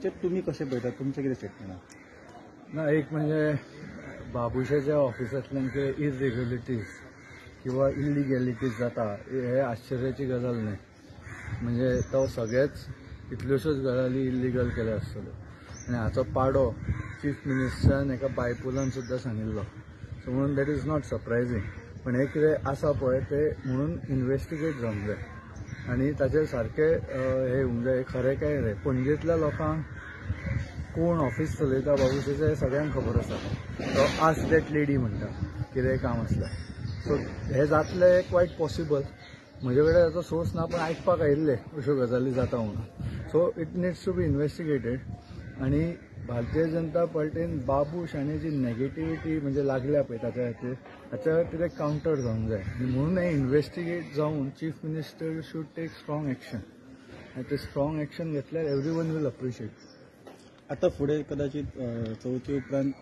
तुम्ही कसे पळयतात, तुमचे कितें स्टेटमेंट ना? एक म्हणजे बाबुशाच्या ऑफिसांतल्यान कितें इरेग्युलरिटीज किंवा इलिगॅलिटीज जाता हे आश्चर्याची गजाल न्हय. म्हणजे तो सगळेच कितल्योश्योच गजाली इल्लिगल केल्या आसतल्यो आनी हाचो पाडो चीफ मिनिस्टरान एका बायपोलान सुद्दां सांगिल्लो. सो म्हणून दॅट इज नॉट सरप्रायझींग. पण हे कितें आसा पळय ते म्हणून इन्व्हेस्टिगेट जावंक जाय आनी ताचेर सारकें हे येवंक जाय खरें काय रे. पणजेंतल्या लोकांक कोण ऑफिस चलयता बाबुशाचें हें सगळ्यांक खबर आसा. तो आस्क दॅट लेडी म्हणटा कितेंय काम आसल्यार. सो हे जातलें क्वायट पॉसिबल. म्हजे कडेन ताचो सोर्स ना, पण आयकपाक आयिल्ले अश्यो गजाली जाता म्हणून. So it needs to be investigated. आनी भारतीय जनता पार्टीन बाबूश आनी जी नेगेटिव्हिटी म्हणजे लागल्या पळय ताच्या खातीर कावंटर जावंक जाय. म्हणून हें इन्व्हेस्टिगेट जावन chief minister should take strong action. आनी ते स्ट्रॉंग एक्शन घेतल्यार एव्हरीवन वील अप्रिशिएट. आता फुडें कदाचित चवथी उपरांत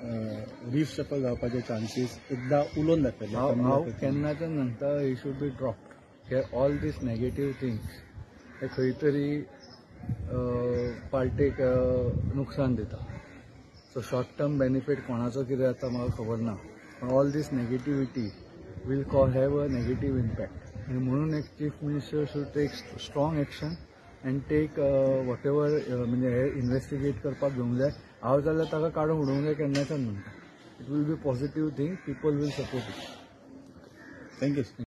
रिशफल जावपाचे चान्सीस एकदां उलोवन दाखयले. हांव केन्नाच्या नंतर ही शूड बी ड्रॉप्ड. हे ऑल दीस नेगेटीव थिंग्स हे खंय तरी पार्टेक नुकसान दिता. सो शॉर्ट टर्म बेनिफीट कोणाचो कितें जाता म्हाका खबर ना, पण all this negativity will have a negative impact. आनी म्हणून एक chief minister should take strong action and take what म्हणजे हे इन्व्हेस्टिगेट करपाक घेवंक जाय. हांव जाल्यार ताका काडून उडोवंक जाय केन्नाच्यान म्हणटा. It will be positive thing. People will support it. Thank you.